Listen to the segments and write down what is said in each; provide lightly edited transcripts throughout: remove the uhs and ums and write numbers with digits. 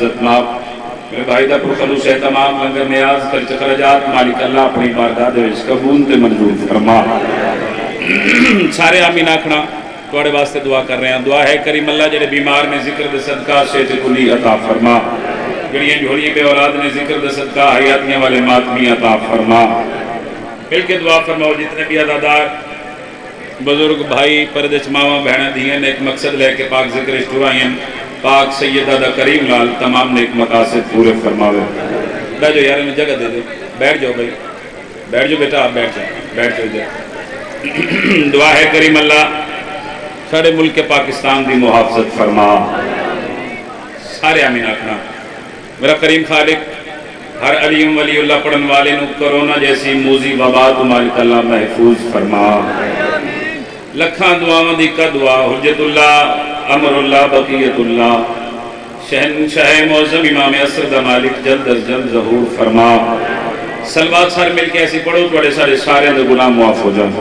عزت ماب میرے بھائی دا پرخلوص اہتمام لنگر نیاز خرچ خرجات مالک اللہ اپنی بارگاہ دے وچ قبول تے منظور فرما سارے آمین آکھنا توڑے واسطے دعا کر رہے ہیں دعا ہے کریم اللہ جڑے بیمار نے ذکر دے صدقہ صحت کلی عطا فرما جڑیاں جھوڑی بے اولاد نے ذکر دے صدقہ حیاتیاں والے ماتمی عطا فرما مل کے دعا فرماؤ جتنے بھی عزادار بزرگ بھائی پردے چماواں بہنیں دیئے ایک مقصد لے کے پاک ذکر اشتوائیں پاک سیدہ دا کریم لال تمام نیک مقاصد پورے فرماوے بیٹھ جاؤ یار انہیں جگہ دے دے بیٹھ جاؤ بھائی بیٹھ جاؤ بیٹا آپ بیٹھ جاؤ دعا ہے کریم اللہ سارے ملک پاکستان دی محافظت فرما سارے آمین آکھنا میرا کریم خالق ہر علیم ولی اللہ پڑھن والے نو کرونا جیسی موزی وبا تو مالک اللہ محفوظ فرما لکھاں دعاواں دی کا دعا حجت اللہ امر اللہ بقیت اللہ شہنشاہ معظم امام اسد مالک جلد از جلد ظہور فرما سلوات سار مل کے ایسی پڑھو بڑے سارے سارے دے گناہ معاف ہو جائیں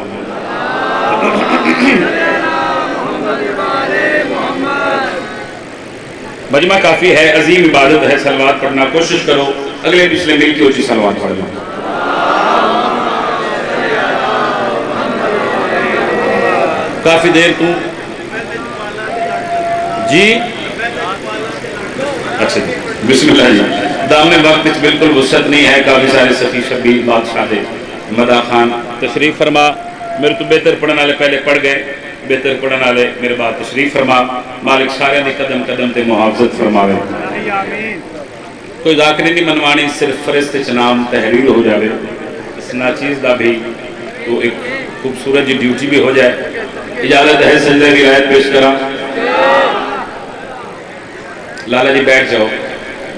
مجمع کافی ہے عظیم عبادت ہے سلوات پڑھنا کوشش کرو اگلے پچھلے مل کی اونچی سلوات پڑھ لو کافی دیر تو جی اچھا جی بسم اللہ جی دامن وقت بالکل وسعت نہیں ہے کافی سارے سخی شبیر بادشاہ دے مدہ خان تشریف فرما میرے تو بہتر پڑھنے والے پہلے پڑھ گئے بہتر پڑھنے والے میرے بعد تشریف فرما مالک سارے دی قدم قدم تے محافظت فرماوے کوئی ذاکری نہیں منوانی صرف فرست چنام تحریر ہو جاوے اس ناچیز دا بھی تو ایک خوبصورت جی ڈیوٹی بھی ہو جائے اجازت ہے سجدہ کی رایت پیش کرا لالا جی بیٹھ جاؤ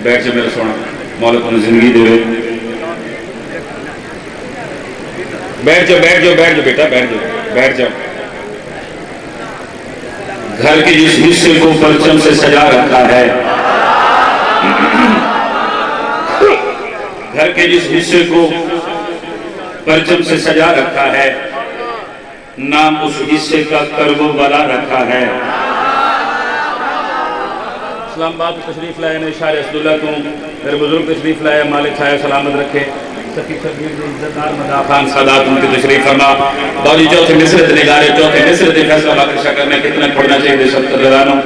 میرا سونا مولا تمہیں زندگی دے رہے بیٹھ جاؤ بیٹا بیٹھ جاؤ گھر کے جس حصے کو پرچم سے سجا رکھا ہے گھر کے جس حصے کو پرچم سے سجا رکھا ہے نام اس حصے کا کرب و بلا رکھا ہے اسلام آباد تشریف لائے نے اشار اسداللہ کو میرے بزرگ تشریف لائے مالک چھایا سلامت رکھے سخی شبیر عزتدار مدہ خان سادات ان کی تشریف فرما باوری چوتھے مصرت نگارے چوتھے مصرت فیصلہ باقرشہ کرنے کتنے پڑھنا چاہیے دے سب تردانوں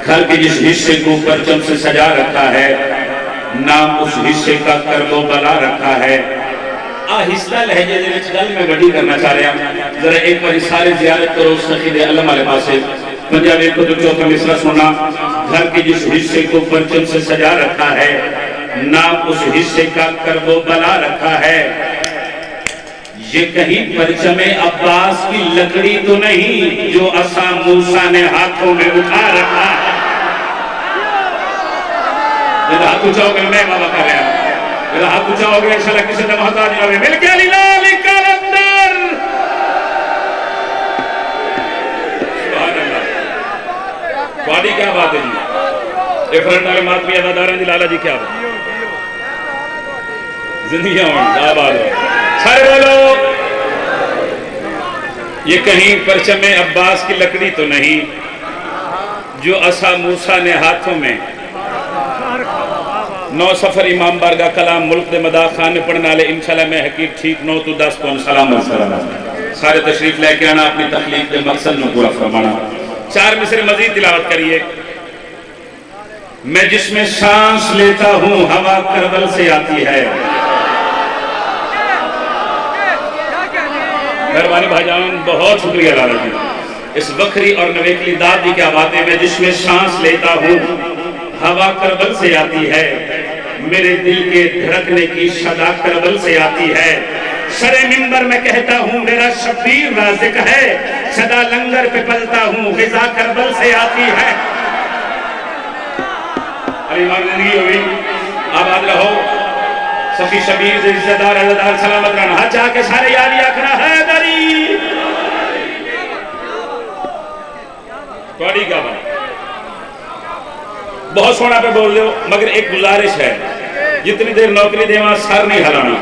گھر کے جس حصے کو پرچم سے سجا رکھا ہے نام اس حصے کا کرب و بلا رکھا ہے آہستہ لہجے دے وچ گل میں گھڑی کرنا چاہ رہے ہیں ذرا ایک باری سارے زیارت کرو سخی دے علم والے پاسے پنجابی کو تو چوتھا مصرہ سنا گھر کے جس حصے کو پرچم سے سجا رکھا ہے نام اس حصے کا کرب و بلا رکھا ہے یہ کہیں پرچم عباس کی لکڑی تو نہیں جو عصا موسیٰ نے ہاتھوں میں اٹھا رکھا ہے میرا ہاتھ اچھاؤ گے میں بابا کر رہے ہیں میرا ہاتھ اچھاؤ گے انشاءاللہ کسی نے محتاج نہیں ہوئے مل کے لیلال کلندر سبحان اللہ وادی کیا بات ہے جی ایک فرنٹ والے ماتمی عزاداران جی لالا جی کیا بات زندگیاں ہوں آباد سارے بولو یہ کہیں پرچم عباس کی لکڑی تو نہیں جو عصا موسیٰ نے ہاتھوں میں نو سفر امام بارگاہ کلام ملک دے مدہ خان نے پڑھنے والے انشاءاللہ میں حقیق ٹھیک 9 تو 10 کو سلام سارے تشریف لے کے آنا اپنی تخلیق دے مقصد میں پورا فرمانا 4 مصرے مزید تلاوت کریے میں جس میں سانس لیتا ہوں ہوا کربل سے آتی ہے مہربانی بھائی جان بہت شکریہ لالا جی اس وکری اور نویکلی دادی کیا باتیں میں جس میں سانس لیتا ہوں ہوا کربل سے آتی ہے میرے دل کے دھڑکنے کی صدا کربل سے آتی ہے سر منبر میں کہتا ہوں میرا شبیر رازق ہے صدا لنگر پہ پلتا ہوں غذا کربل سے آتی ہے ارے ماں زندگی ہوئی آباد رہو سخی شبیر سے عزتدار عزتدار سلامت رہنا ہاتھ جا کے سارے یاری آکھنا ہے دری توڑی کیا بات بہت سونا پہ بول دو مگر ایک گزارش ہے جتنی دیر نوکری دے وہاں سر نہیں ہلانا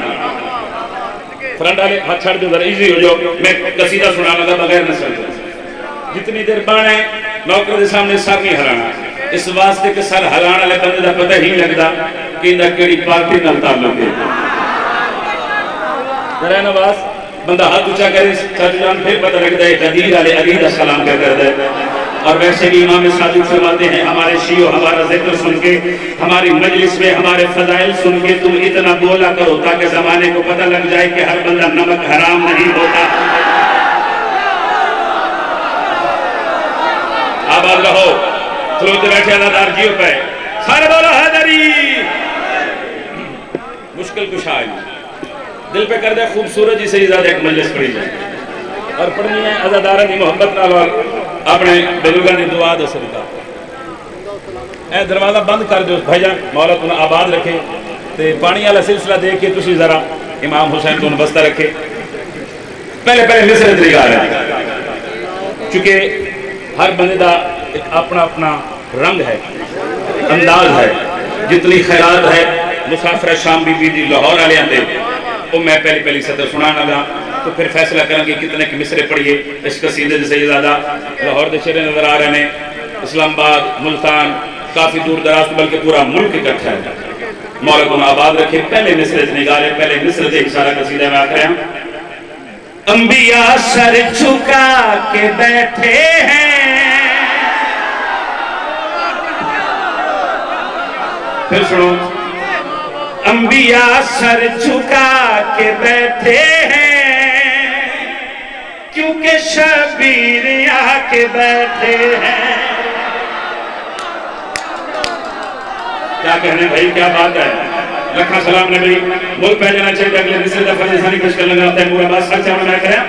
فرنٹ والے ہاتھ چھڑ دو ذرا ایزی ہو جاؤ میں قصیدہ سنانا تھا بغیر نہ سر جتنی دیر بانے نوکری دے سامنے سر نہیں ہلانا اس واسطے کہ سر ہلان والے بندے دا پتہ ہی لگدا کہ اندا کیڑی پارٹی نال تعلق ہے۔ ذرا نواز بندہ ہاتھ اونچا کرے چاچو جان پھر پتہ لگتا ہے غدیر والے علی دا سلام کیا کرتا ہے۔ اور ویسے بھی امام صادق فرماتے ہیں ہمارے شیعو ہمارا ذکر سن کے، ہماری مجلس میں ہمارے فضائل سن کے تم اتنا بولا کرو تاکہ زمانے کو پتہ لگ جائے کہ ہر بندہ نمک حرام نہیں ہوتا۔ آباد رہو سلوتے بیٹھے اللہ دار جیو پہ سارے بولو حیدری۔ مشکل کشا ہے دل پہ کر دے خوبصورت جی سے زیادہ ایک مجلس پڑھی جائے اور پڑھنی ہے عزادارہ دی محبت نال اور اپنے بزرگاں دی دعا دے صدقہ۔ اے دروازہ بند کر دو بھائی جان، مولا تمہیں آباد رکھے تے پانی والا سلسلہ دیکھ کے تسی ذرا امام حسین تمہیں بستہ رکھے۔ پہلے مصر طریقہ آ رہا ہے چونکہ ہر بندے دا ایک اپنا اپنا رنگ ہے، انداز ہے۔ جتنی خیرات ہے مسافر شام بی بی دی لاہور والے آندے وہ میں پہلی سطر سنانا گا تو پھر فیصلہ کریں کہ کتنے کے مصرے پڑھیے۔ اس قصیدے سے سیدزادہ لاہور دے شعر نظر آ رہے ہیں، اسلام آباد، ملتان، کافی دور دراز بلکہ پورا ملک اکٹھا ہے۔ مولا کو آباد رکھے۔ پہلے مصرے سے نگارے، پہلے مصرے سے سارا قصیدہ میں آکھ رہے ہیں۔ انبیاء سر جھکا کے بیٹھے ہیں، پھر سنو، انبیاء سر جھکا کے بیٹھے ہیں کیونکہ شبیر آ کے بیٹھے ہیں۔ کیا کہنے بھائی، کیا بات ہے۔ لکھا سلام نے بھائی ملک پہ جانا چاہیے اگلے مصر دفعہ جیسانی کچھ کر لگا ہوتا ہے پورا بات سر چاہوں میں کریں۔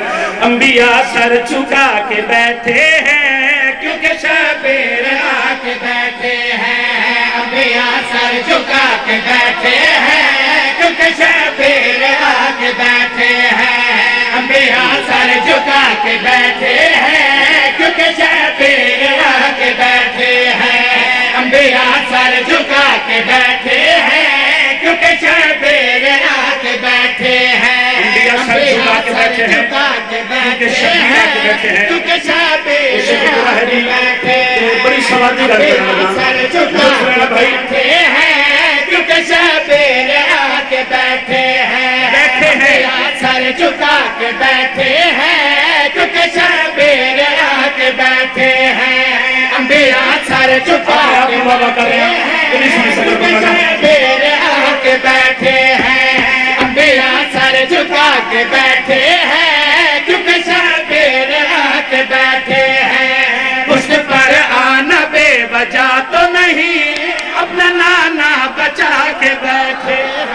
انبیاء سر جھکا کے بیٹھے ہیں کیونکہ شبیر آ کے بیٹھے ہیں۔ انبیاء سر جھکا کے بیٹھے ہیں کیونکہ شبیر آ کے بیٹھے ہیں۔ انبیاء سر جھکا کے بیٹھے ہیں کیونکہ شبیر آ کے بیٹھے ہیں۔ انبیاء سر جھکا کے بیٹھے ہیں کیونکہ شبیر آ کے بیٹھے ہیں۔ انبیاء سر جھکا کے بیٹھے ہیں کیونکہ شبیر آ کے بیٹھے ہیں، کیونکہ شبیر آ کے بیٹھے ہیں۔ بڑی سوادی رکھ کرنا سر جھکا کے بیٹھے ہیں کیونکہ شبیر آ کے بیٹھے ہیں۔ انبیاء سر جھکا کے بیٹھے ہیں کیونکہ شبیر آ کے بیٹھے ہیں۔ انبیاء سر جھکا کے بیٹھے ہیں کیونکہ شبیر آ کے بیٹھے ہیں۔ انبیاء سر جھکا کے بیٹھے ہیں کیونکہ شبیر آ کے بیٹھے ہیں۔ پشت پر آنا بے وجہ تو نہیں، اپنا نانا بچا کے بیٹھے ہیں۔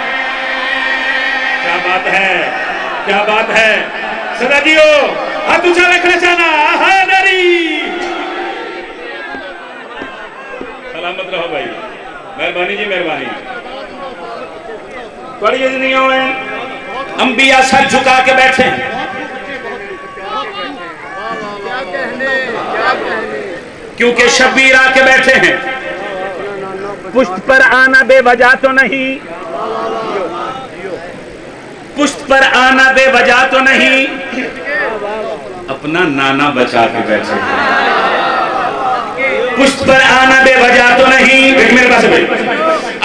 کیا بات ہے، کیا بات ہے۔ صدا دیو ہاتھ اونچا رکھنا چاہنا حیدری۔ سلامت رہو بھائی، مہربانی جی مہربانی۔ تھوڑی یہ نہیں ہوئے انبیاء سر جھکا کے بیٹھے ہیں کیونکہ شبیر آ کے بیٹھے ہیں۔ پشت پر آنا بے وجہ تو نہیں، پشت پر آنا بے وجہ تو نہیں، اپنا نانا بچا کے بیٹھے ہیں۔ پشت پر آنا بے وجہ تو نہیں، میرے پاس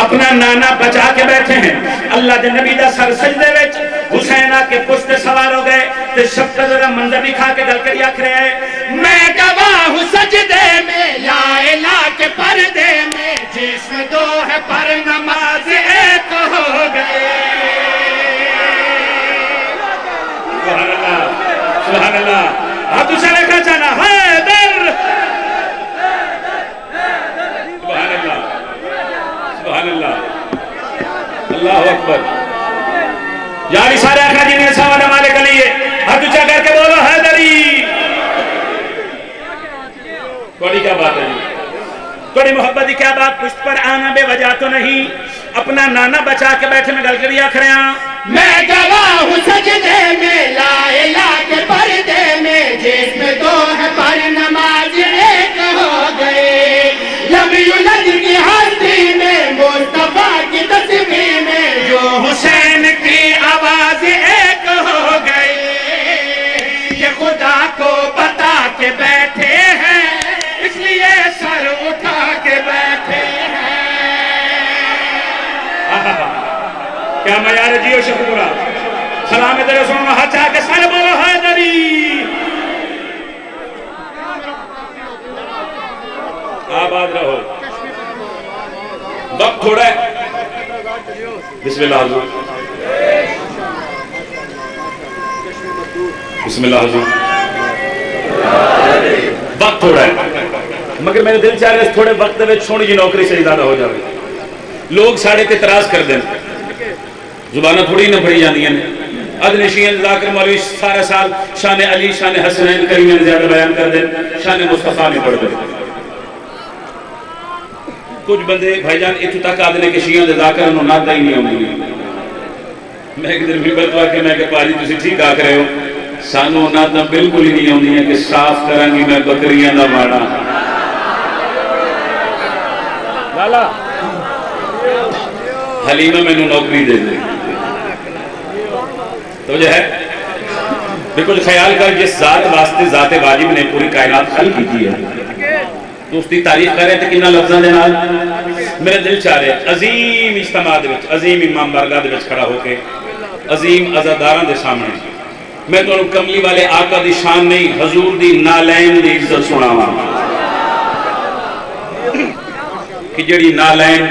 اپنا نانا بچا کے بیٹھے ہیں۔ اللہ دے نبی دا سر سجدے وچ حسین آ کے پشت سوار ہو گئے تے شب کا ذرا منظر دکھا کے گل کر آکھ رہے ہیں، میں گواہ ہوں سجدے میں لا الہ کے پردے میں، جسم دو ہے پر نماز ایک ہو گئے۔ سبحان اللہ سبحان اللہ۔ ہاتھ اونچا رکھنا چاہنا حیدر۔ سبحان اللہ سبحان اللہ اللہ اکبر۔ یعنی سارے آخر جی نے سوال ہمارے کے لیے ہاتھ اونچا کر کے بولو حیدری۔ تھوڑی کیا بات ہے جی، تھوڑی محبت کی کیا بات۔ پشت پر آنا بے وجہ تو نہیں، اپنا نانا بچا کے بیٹھے میں گل کری آخر ہیں، میں گواہ ہوں سجدے میں لا الہ کے پردے میں، جسم دو ہے پر نماز ایک ہو گئے۔ لم یولد کی ہستی میں مصطفیٰ کی تصویر میں، جو حسین کی آواز ایک ہو گئی۔ یہ خدا کو بتا کے بیٹھے ہیں اس لیے سر اٹھا کے بیٹھے کیا معیار جیو شکورا سلام تیرے سنو ہاتھ چاہ کے سارے بولو حیدری آباد رہو وقت تھوڑا ہے بسم اللہ حضور بسم اللہ حضور وقت تھوڑا ہے مگر میرے دل چاہ رہے اس تھوڑے وقت میں چھوڑی جی نوکری سے زیادہ ہو جائے لوگ ساڑھے تے اعتراض کر دیں زبانہ تھوڑی نہ پڑھی جاندی ہیں ادنشین ذاکر مولوی سارا سال شان علی شان حسنین کریمین زیادہ بیان کر دیں شان مصطفیٰ نہیں پڑھ دیں کچھ بندے بھائی جان اتو تک آدھنے کے شیعہ دے ذاکر انہوں نہ دائی نہیں ہوندی میں ایک دن بھی بتوا کہ میں کہ پاجی تسی ٹھیک آکھ رہے ہو سانو نہ دا بالکل ہی نہیں ہوندی ہے کہ صاف کرانگی میں بکریاں دا مانا لالا حلیمہ میں نے نوکری دے دے تو جو ہے بالکل خیال کر جس ذات واسطے ذات واجب نے پوری کائنات خلق کی ہے تو اس کی تعریف کر رہے تھے کنہ لفظاں دے نال میرے دل چاہ رہے عظیم اجتماع دے وچ عظیم امام بارگاہ دے وچ کھڑا ہو کے عظیم عزاداراں دے سامنے میں تو کملی والے آقا دی شان نہیں حضور دی نالین دی عزت سناواں کہ جڑی نالین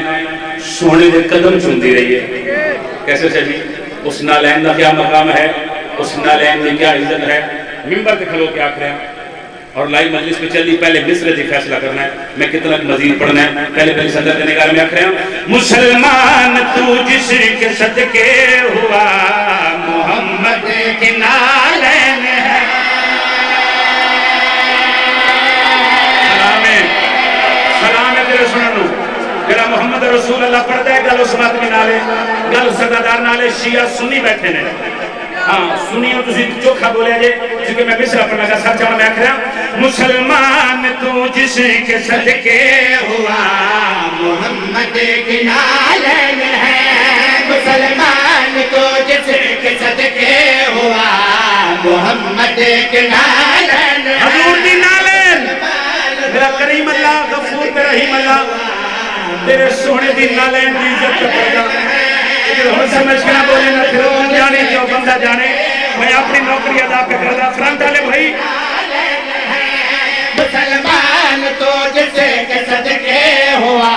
سونے دے قدم چندی رہی ہے کیسے چلی اس نالین دا کیا مقام ہے اس نالین دی کیا عزت ہے ممبر تے کھلو کے آکھ رہے ہیں اور لائی مجلس پہ چلی پہلے مصر دی فیصلہ کرنا ہے میں کتنا مزید پڑھنا ہے پہلے صدر کے نگار میں آکھ رہے ہیں مسلمان تو جس کے صدقے ہوا محمد کی نالین ہے سلام ہے تیرے سننو جڑا محمد رسول اللہ پڑھتا ہے گل اس ماتمی نالے گل صدادار نالے شیعہ سنی بیٹھے نے ہاں سنیوں تسی چوکھا بولے جے چونکہ میں مصرہ پڑھنا کا سب چاہوں میں آکھ رہا مسلمان تو جس کے صدقے ہوا محمد کی نالین ہے مسلمان تو جس کے صدقے ہوا محمد کی نالین ہے حضور دی نالین میرا کریم اللہ غفور رحیم اللہ تیرے سونے دی نالین دی عزت کرتا ہم سمجھ کے نہ بولے نہ پھر وہ جانے جو بندہ جانے میں اپنی نوکری ادا پہ کرتا فرانت آلے بھائی مسلمان تو جسے کے صدقے ہوا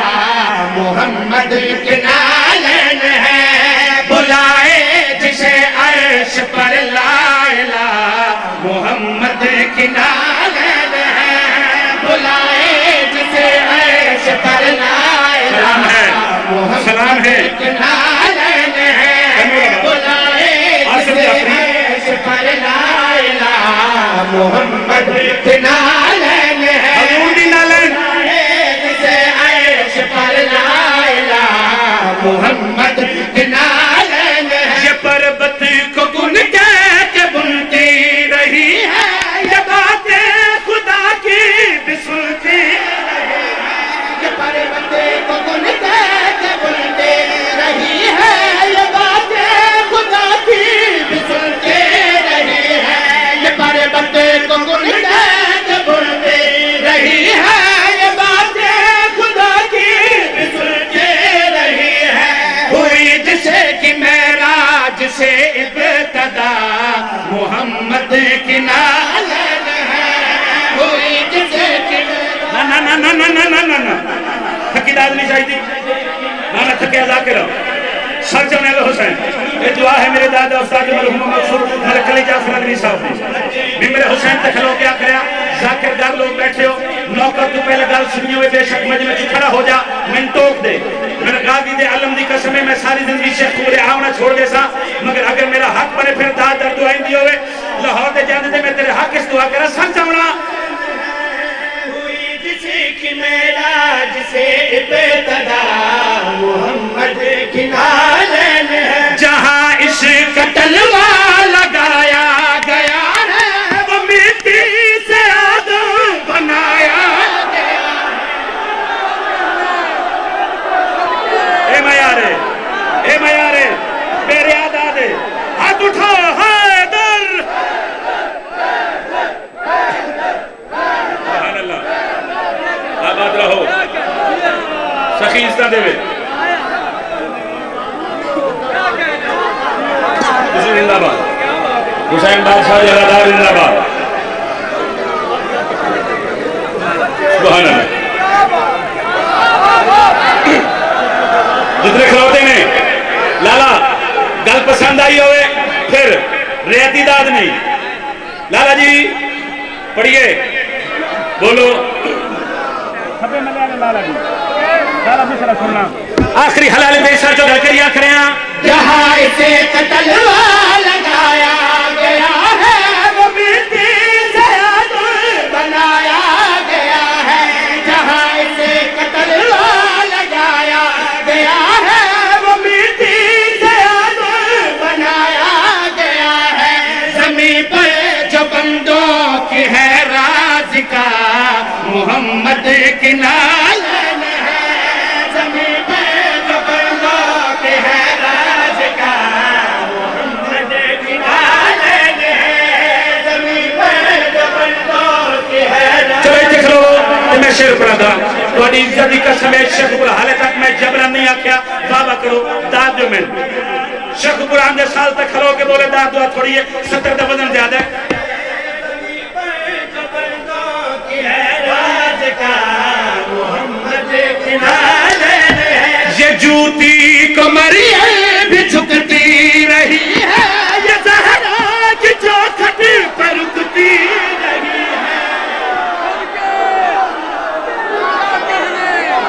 محمد کی نالین ہے بلائے جسے عرش پر لائلہ محمد کی نالین ہے بلائے جسے عرش پر لائلہ سلام ہے محمد کی نالین ہے حضور دی نالین جسے عیش پر لائلہ محمد کی نالین ہے یہ پربت کو گن کہہ کے بنتی رہی ہے یہ باتیں خدا کی بھی سنتی رہی ہے یہ پربت کو گن کہہ کے بنتی رہی ہے یہ باتیں خدا کی بھی سنتی رہی ہے یہ پربت کو گن کہہ کے بنتی رہی ہے یہ باتیں خدا کی بھی سنتی رہی ہے ہوئی جسے کہ معراج سے ابتدا محمد کی نالین ہے ہوئی جسے کہ تھکی داد نہیں چاہیے نانا تھکے ذاکر سر جانے گا حسین یہ دعا ہے میرے دادا استاد مرحوم منصور ملک علی جعفر ادنی صاحب بھی میرے حسین تک کھلو کیا کریا ذاکر گھر لوگ بیٹھے ہو نوکر تو پہلے گل سنی ہوئے بے شک مجمع میں کھڑا ہو جا میں ٹوک دے میں نے غازی دے علم دی قسم میں ساری زندگی شیخ قبر آونا چھوڑ دے سا مگر اگر میرا حق بنے پھر داد در دعائیں دی ہوئے لاہور دے جانے دے میں تیرے حق اس دعا کرا سن چاونا ہوئی جسے کی معراج سے ابتدا محمد کی نالین ہے جہاں اس کا تلوہ لگایا گیا ہے وہ مٹی سے آدم بنایا گیا اے میارے میرے آدادے ہاتھ اٹھا حیدر سبحان اللہ آباد رہو سخی عزت دے حسین بادشاہ جلالدار زندہ باد. سبحان اللہ. جتنے کھلوتے نے لالا گل پسند آئی ہوئے پھر ریاتی داد نہیں. لالا جی پڑھیے بولو. آخری حلال بیسا جو گھر کر یا کریں جہاں اسے قتل لگایا گیا ہے وہ مٹی سے عدل بنایا گیا ہے. جہاں اسے قتل لگایا گیا ہے وہ مٹی سے عدل بنایا گیا ہے. زمین پر جو بندوں کی ہے راز کا محمد کی نالن ہے. زمین پر جو بندوں کی ہے راز کا محمد کی نالن ہے. زمین پر جو بندوں کی ہے راز. چلو دیکھ لو میں شعر پڑھا تھا تو عزت کی قسم ہے. شیخ حالے تک میں جبران نہیں آکھیا بابا کرو داد جو میں شیخ قرآن دے سال تک کھلو کے بولے داد دعا تھوڑی ہے 70 دا وزن زیادہ ہے. یہ جوتی کو مریم بھی جھکتی رہی ہے. یہ زہرا کی چوکھٹ پر رکتی رہی ہے.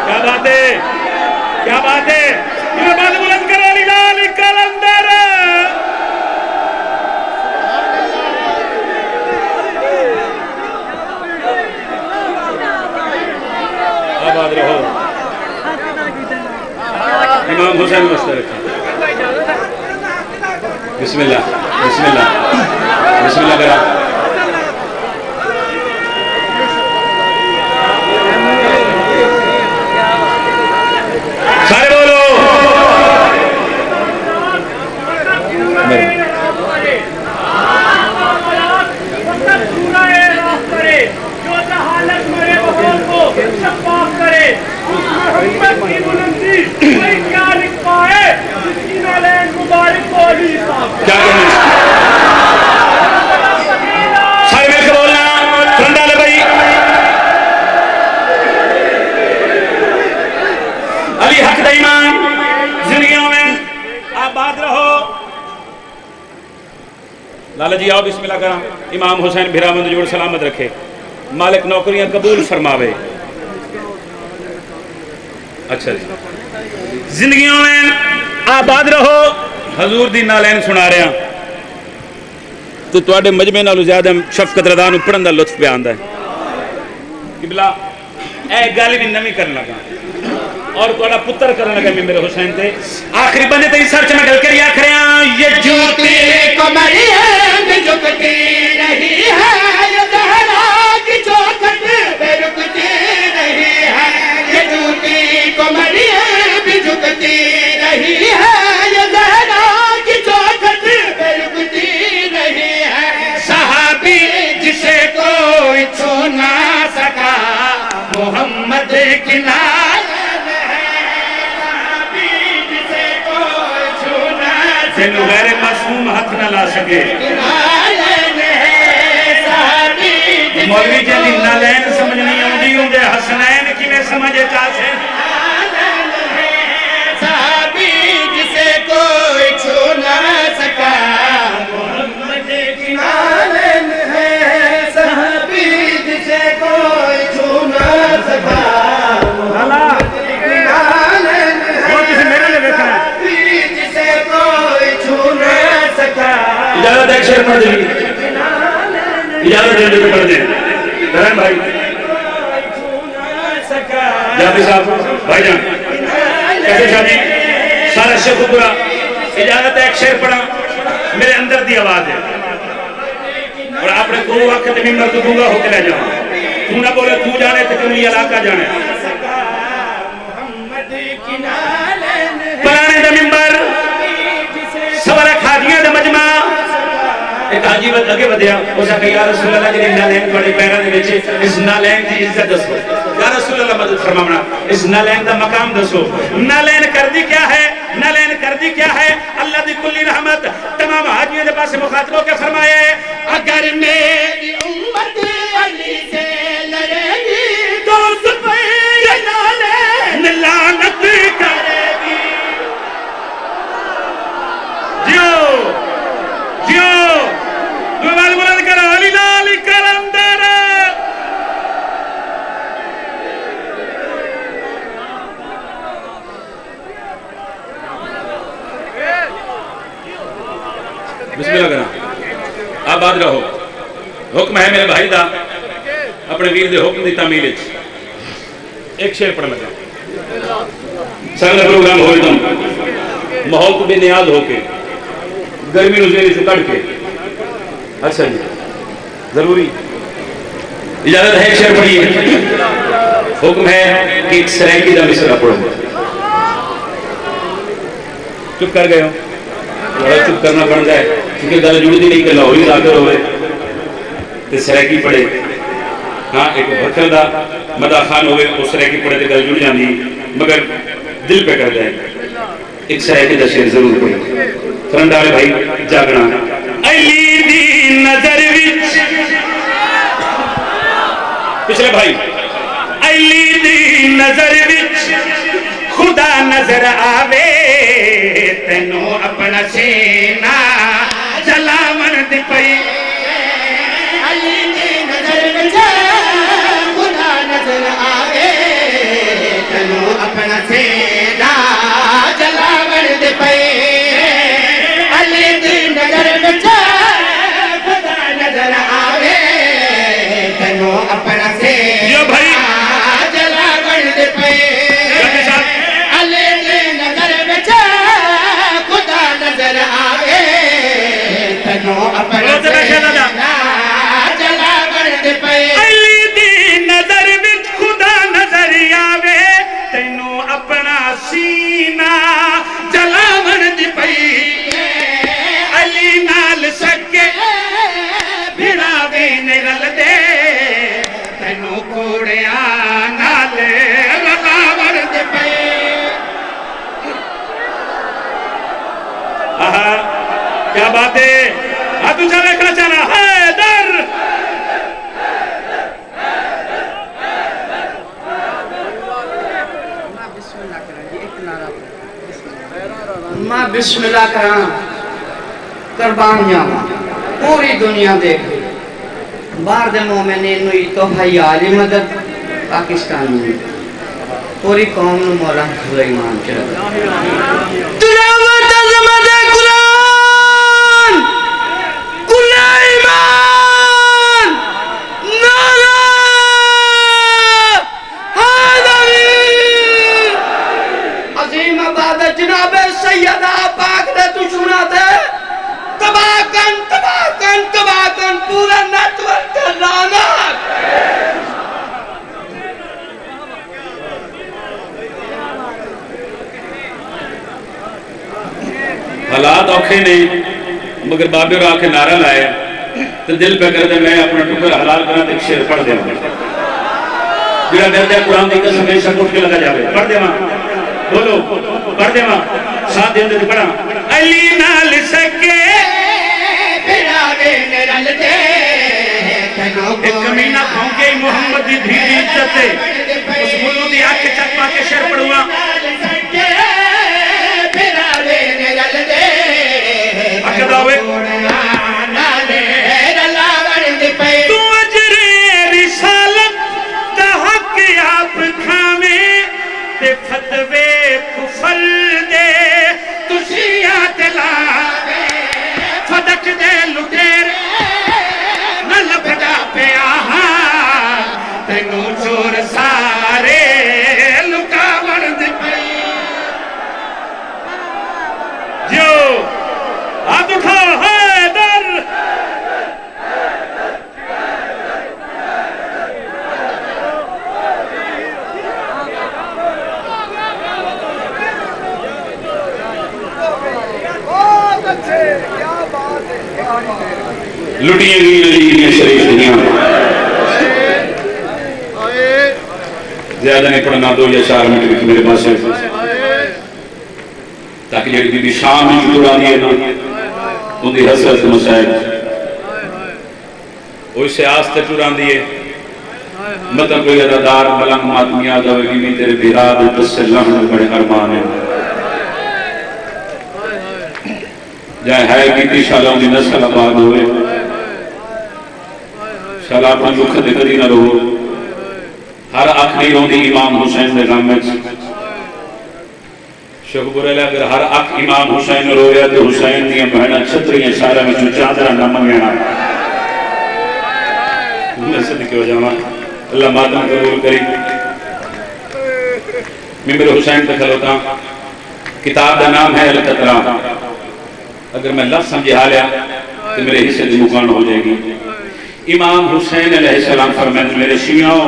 کیا بات ہے کیا بات ہے. یہ بات بلند کرو لال کلندر. آباد رہو. امام حسین مشترک. بسم اللہ بسم اللہ بسم اللہ کرا. سارے بولو. کیا کرنا سارے مل کے بولنا. فرنڈا لے بھائی. علی حق دا ایمان زندگیوں میں آباد رہو. لالا جی آؤ بسم اللہ کرام. امام حسین بھرامند جوڑ سلامت رکھے. مالک نوکریاں قبول فرماوے. اچھا جی زندگیوں میں آباد رہو. حضور دی نالین سنا رہے ہیں تو تواڈے مجمع نالو زیادہ شفقت رضا نو پڑھن دا لطف پہ آندا ہے. قبلہ اے گل بھی نویں کرن لگا اور تواڈا پتر کرن لگا میرے حسین تے. آخری بندے تے سر چ میں گل کری آکھ رہے ہیں یہ جوتی کو مریم بھی جھکتی رہی ہے. یہ زہرا کی چوکھٹ پہ رکتی رہی ہے. یہ جوتی کو مریم بھی جھکتی رہی ہے. یہ زہرا کی چوکھٹ پہ رکتی رہی ہے. صحابی جسے کوئی چھو نہ سکا محمد کی نالن ہے. صحابی جسے کوئی چھو نہ جن غیر معصوم ہاتھ نہ لا سکے نالن ہے. صحابی جسے مولوی جی نالین سمجھنی آؤندی ہوں دے حسنین کی میں سمجھے چاہتے ہیں. صحابی جسے کوئی چھو نہ سکا محمد کی نالن ہے. صحابی جسے کوئی چھو نہ سکا محمد کی نالن ہے. صحابی جسے کوئی چھو نہ سکا. اجازت ایک شعر پڑھ دیں. اجازت دے دے پڑھ دیں. رحم بھائی جابی صاحب بھائی جان کیسے شادی سارا شیخ پورا. اجازت ایک شعر پڑھا میرے اندر دی آواز ہے اور آپ نے کو وقت ممبر تو دوں گا ہو کے لے جاؤں. تو نہ بولے تو جانے تو کمی علاقہ جانے. پرانے دا ممبر سوارا کھادیاں دا مجمع ایک عجیبت اگے بدیا. اسا کہ یا رسول اللہ جی نالین بڑے پیرا دے وچ اس نالین دی عزت دسو. یا رسول اللہ مدد فرماونا اس نالین دا مقام دسو. نالین کردی کیا ہے؟ نالین کردی کیا ہے؟ اللہ دی کلی رحمت تمام حاجیوں دے پاس مخاطبوں کے فرمائے بسم اللہ کرنا آباد رہو حکم ہے میرے بھائی دا اپنے ویر دے حکم دی تعمیل ایک شعر پڑھ لگا سارا پروگرام ہوئے دم ماحول کو بے نیاز ہو کے گرمی نزیلی سے کٹ کے اچھا جی ضروری اجازت ہے ایک شعر پڑھیے حکم ہے کہ ایک سرائکی دا مصرع پڑھو چپ کر گئے ہو چپ کرنا پڑ جائے کیونکہ گل جڑتی نہیں کہ لاہوری ذاکر ہوئے تو سرائکی پڑھے ہاں ایک بکر دا مدہ خان ہوئے اس سرائکی پڑھے تو گل جڑ جاندی مگر دل پہ کر جائے ایک سرائکی دا شعر ضرور پڑھے فرندارے بھائی جاگنا علی دی نظر وچ پچھلے بھائی علی دی نظر وچ خدا نظر آوے تینوں اپنا سینہ جلاون دی پئی علی دی نظر وچ خدا نظر آوے تینوں اپنا سینہ جلاون دی پئی علی دی نظر وچ خدا نظر آوے تینوں اپنا سینہ جلاون دی پئی علی دی نظر وچ خدا نظر آوے تینوں اپنا سینہ جلاون دی پئی علی دی نظر وچ خدا نظر آوے تینوں اپنا سینہ جلاون دی پئی علی نال سکے بھڑاوے نے رل دے تینوں کوڑیاں نال رلاون دی پئی کیا بات ہے ہاتھ اونچا رکھنا چاہنا حیدر میں بسم اللہ کرام قربان جاواں پوری دنیا دیکھ باہر دے مومنین نو تحفہ عالی مدد پاکستان میں پوری قوم نو مولا سلیمان چلا تلاوت عظمت قرآن کل ایمان نعرہ حیدری عظیم عبادت جناب سیدہ پاک دے تو سنا دے تباکن پورا نیٹورک تے لعنت حالات اوکھے نہیں مگر بابے اور آکے نعرہ لائے تو دل پہ کر دے میں اپنا ٹکر حلال کرنا ایک شعر پڑھ دے ہوں جڑا درد ہے قرآن دی قسم میں شک اٹھ کے لگا جاوے پڑھ دے وہاں بولو پڑھ دے وہاں ساتھ دے اندر پڑھا علی نال سکے بھڑاوے نے رل دے ایک کمینہ پھونکے محمد دی دھی دی عزت ہے اس ملو دی آنکھ چکپا کے شعر پڑھوا بھڑاوے نے رل دے اکد آوے تو اجر رسالت دا حق آپ کھاویں تے فتوے کفر دے تشیعہ دلاوے فدق دے لٹیر نہ لبدا پہ آہا تینوں چور سارے لکاون دے پئی جو ہاتھ اٹھا حیدر لٹیاں گئی نجیلیاں شریف دیاں زیادہ نہیں پڑھنا 2 یا 4 منٹ بھی میرے پاس ہے تاکہ جڑی بی بی شام میں جڑا دیئے نا ان دی حسرت مسائل وہ اسے آستے جڑا دیئے مطلب کوئی ادادار ملنگ ماتمی آدھا ہوگی میں تیرے بیراد تسر لہن بڑے ارمان ہیں جائے ہے کیتی شاءاللہ ان دی نسل آباد ہوئے شاءاللہ اپنا لکھ دے کری نہ رہو ہر آخری رون دی امام حسین دے غامت شیخ برے اگر ہر اک امام حسین رو گیا تو حسین دیا بہنہ چھتریاں شارہ میں جو چادرہ نہ منگینا میں صدقے ہو جاؤں اللہ ماتم قبول کری میں میرے حسین تک کھلوتا کتاب دا نام ہے القطرہ اگر میں لفظ سمجھے حالیا تو میرے حصے دی مکان ہو جائے گی امام حسین علیہ السلام فرمائے میرے شیعوں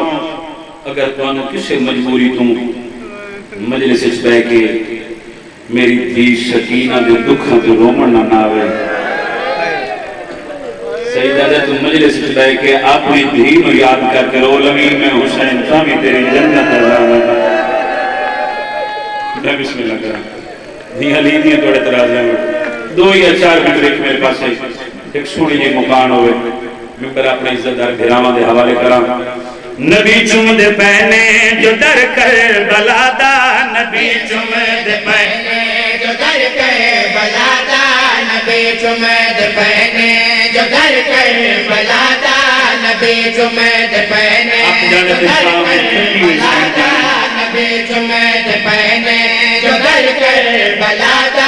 اگر تو انہوں کسے مجبوری تم مجلس اس بے کے میری دھی سکینہ دے دکھاں تو رومن نہ ناوے سیدہ دے تم مجلس اس بے کے اپنی دھی نو یاد کر کے رو لمی میں حسین تامی تیری جنت عذاب میں بسم اللہ کرا دھی حلی دیا توڑے ترازے میں 2 یا 4 منٹ ایک میرے پاس ایک سونی یہ مکان ہوئے ممبر اپنے عزت دار گھراواں دے حوالے کرا نبی چم دے پہنے جو در کر بلادا نبی چم دے پہنے جو در کر بلادا نبی چم دے پہنے جو در کر بلادا نبی چم دے پہنے جو در کر بلادا نبی چم دے پہنے جو در کر بلادا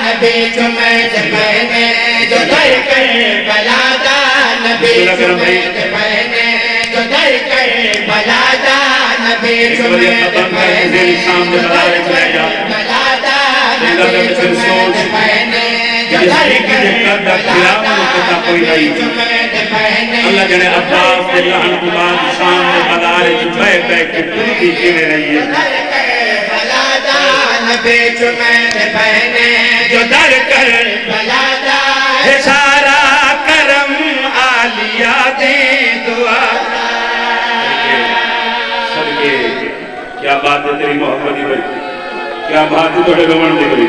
نبی چم دے پہنے جو در کر بلادا نبی چم دے پہنے جو در کر بلادا نبی چم دے پہنے جو در کر بلادا نبی چم دے پہنے جو در کر بلادا نبی چم دے پہنے اللہ جنے عباس دے لہن کو بعد شام دے بلارے جو بے کے پوری جیوے رہی ہے بلادا نبی چم دے پہنے جو در کر بلادا ہے سارا کرم آلیا دے دعا کیا بات ہے تیری محبت ہی بڑی کیا بات ہے توڑے رومن دے بڑی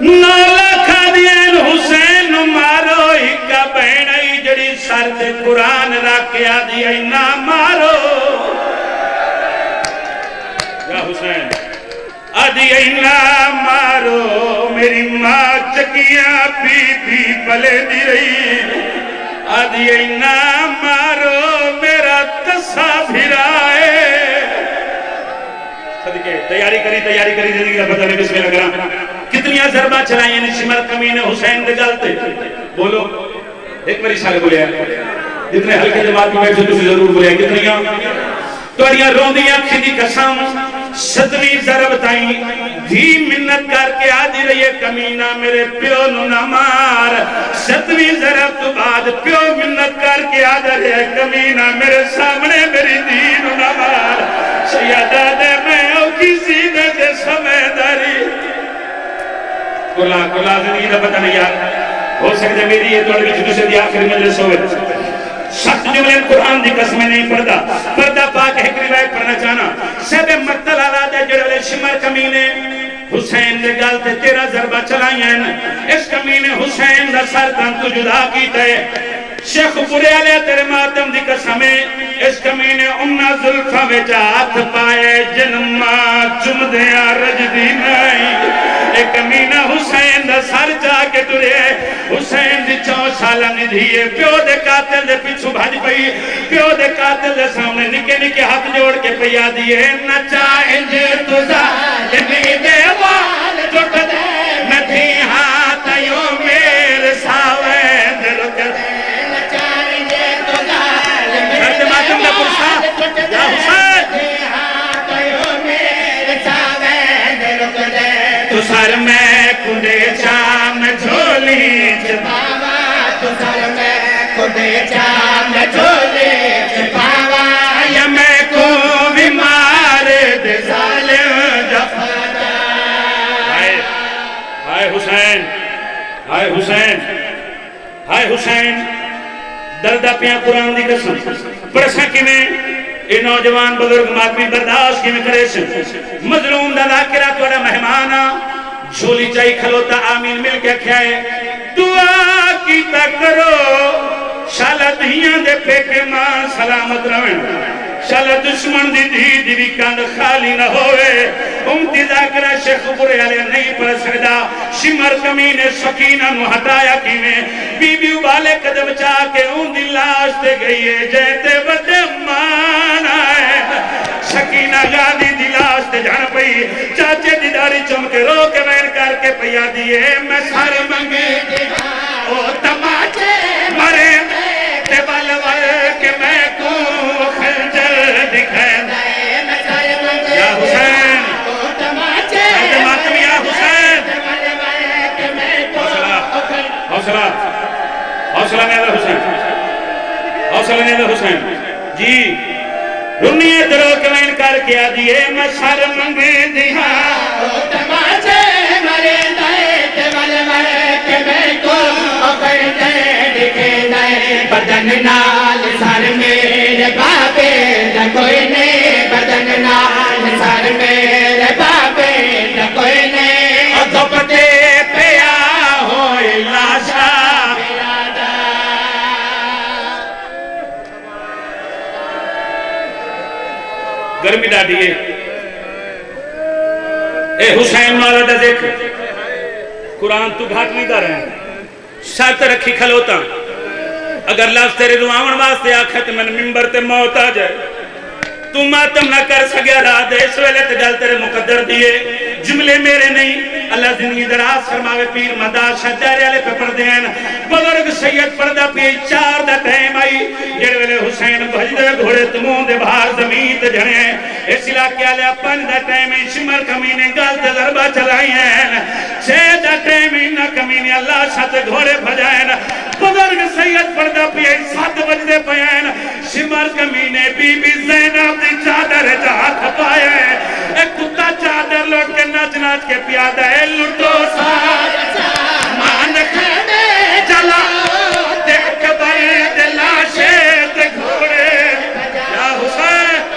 نالا کھادین حسین مارو ہکا بینائی جڑی سرد قرآن راکیا دیائی نا مارو یا حسین آدیائی نا مارو میری ماں چکیاں پی پی پلے دی رہی آدیائی نا مارو میرا تسا بھرائے تیاری کری زندگی کا پتہ نہیں بسم اللہ کرام کتنی ضربہ چلائیں یعنی شمر کمین حسین دے گلتے بولو ایک میری سارے بولے ہیں جتنے ہلکے جماعت میں بیٹھے تسی ضرور بولے ہیں کتنی توڑیاں روندیاں کھدی قسم 7ویں ضرب تائیں دھی منت کر کے آدھی رہی کمینہ میرے پیو نو نہ مار 7ویں ضرب تو بعد پیو منت کر کے آدھی رہی کمینہ میرے سامنے میری دھی نو نہ مار سیدہ دے میں او کسی دے سمیداری کلا زندگی دا پتہ نہیں یار ہو سکتے میری یہ توڑ بھی چھوٹے دی آخری مجلس ہوئے سخت جملے قرآن دی قسمیں نہیں پردہ پاک ایک روایت پڑھنا چاہنا سب مقتل آلات ہے جڑے شمر کمینے حسین دے گلتے 13 ضربہ چلائیں اس کمینے حسین دا سر تن تو جدا کیتا ہے شیخ پورے علیہ تیرے ماتم دی قسمیں اس کمینے امنا ظلفہ ویچا ہاتھ پائے جنمہ چم دیا رج دی نہیں ایک کمینہ حسین دا سر جا کے ٹرے حسین دی 4 سالہ ندھیے پیو دے قاتل دے پیچھو بھاج پئی پیو دے قاتل دے سامنے نکے نکے ہاتھ جوڑ کے پیا دیئے نہ چاہنج تو ظالمی دے وال جھٹ دے نہ تھی ہاتھیوں میرے ساوین رک دے نہ چاہنج تو ظالمی دے وال جھٹ دے نہ تھی ہاتھیوں میرے ساوین رک دے تو سر میں کندے چام جھولی چھپاوا تو سر میں کندے چام جھولی چھپاوا یا میں کو بیمار دے ظالم جفادا ہائے حسین ہائے حسین ہائے حسین دردہ پیاں قرآن دی قسم پرسا کی میں اے نوجوان بزرگ ماتمی برداشت کی میں کرے سے مظلوم دا ذاکرہ توڑا مہمانا جھولی چاہی کھلوتا آمین مل کے کھائے دعا کی کرو شالا دھیاں دے پیکے ماں سلامت رویں شالا دشمن دی دی بھی کاند خالی نہ ہوئے امتی ذاکرہ شیخ برے علیہ نہیں پڑھ سکتا شمر کمین سکینہ نو ہٹایا کی میں بی بی ابالے قدم چاہ کے ان دی لاش دے گئی ہے جیتے بڑے مانا ہے سکینہ غازی دی لاش تے جھڑ پئی چاچے دی داڑھی چوم کے رو کے وین کر کے پیا دیے میں سر منگے او تماچے مرے تے ول ول کے میں کو خنجر دکھائے یا حسین ماتم یا حسین حوصلہ حوصلہ نیدر حسین حوصلہ نیدر حسین جی رنیے درو کے میں انکار کیا دیئے میں سر منگے دیا تماچے مرے دائے تیول مرے کے میں کو اکھر دے دکھے دائے بدن نال سر میرے بابے نہ کوئی نہیں بدن نال سر میرے بابے نہ کوئی نہیں اور دھپتے پیا ہوئے لاشا گرمی ڈاڑیے اے حسین مولا دا ذکر قرآن تو گھاٹ نہیں دا رہے ہیں شرط رکھی کھلوتا اگر لفظ تیرے دعاون واسطے آکھا تو میں ممبر تے موت آ جائے تو ماتم نہ کر سکیا رہا دے اس ویلے تے ڈال تیرے مقدر دیئے جملے میرے نہیں اللہ زندگی دراز فرماوے پیر مدار شجارے والے پہ پڑھ دین بزرگ سید پردہ پی چار دا ٹائم آئی جڑ ویلے حسین بھجدے گھوڑے تمون دے باہر زمین تے جھڑے اس علاقے والے اپن دا ٹائم شمر کمینے گال تے ضربہ چلائی ہیں چھ دا ٹائم نہ کمینے اللہ شاہ گھوڑے بھجائیں بزرگ سید پردہ پی 7 بجدے پہین شمر کمینے بی بی زینب دی چادر جہاں کھپائے ایک کتا چادر لوٹ کے ناچ ناچ کے پیادہ ہے لٹو سا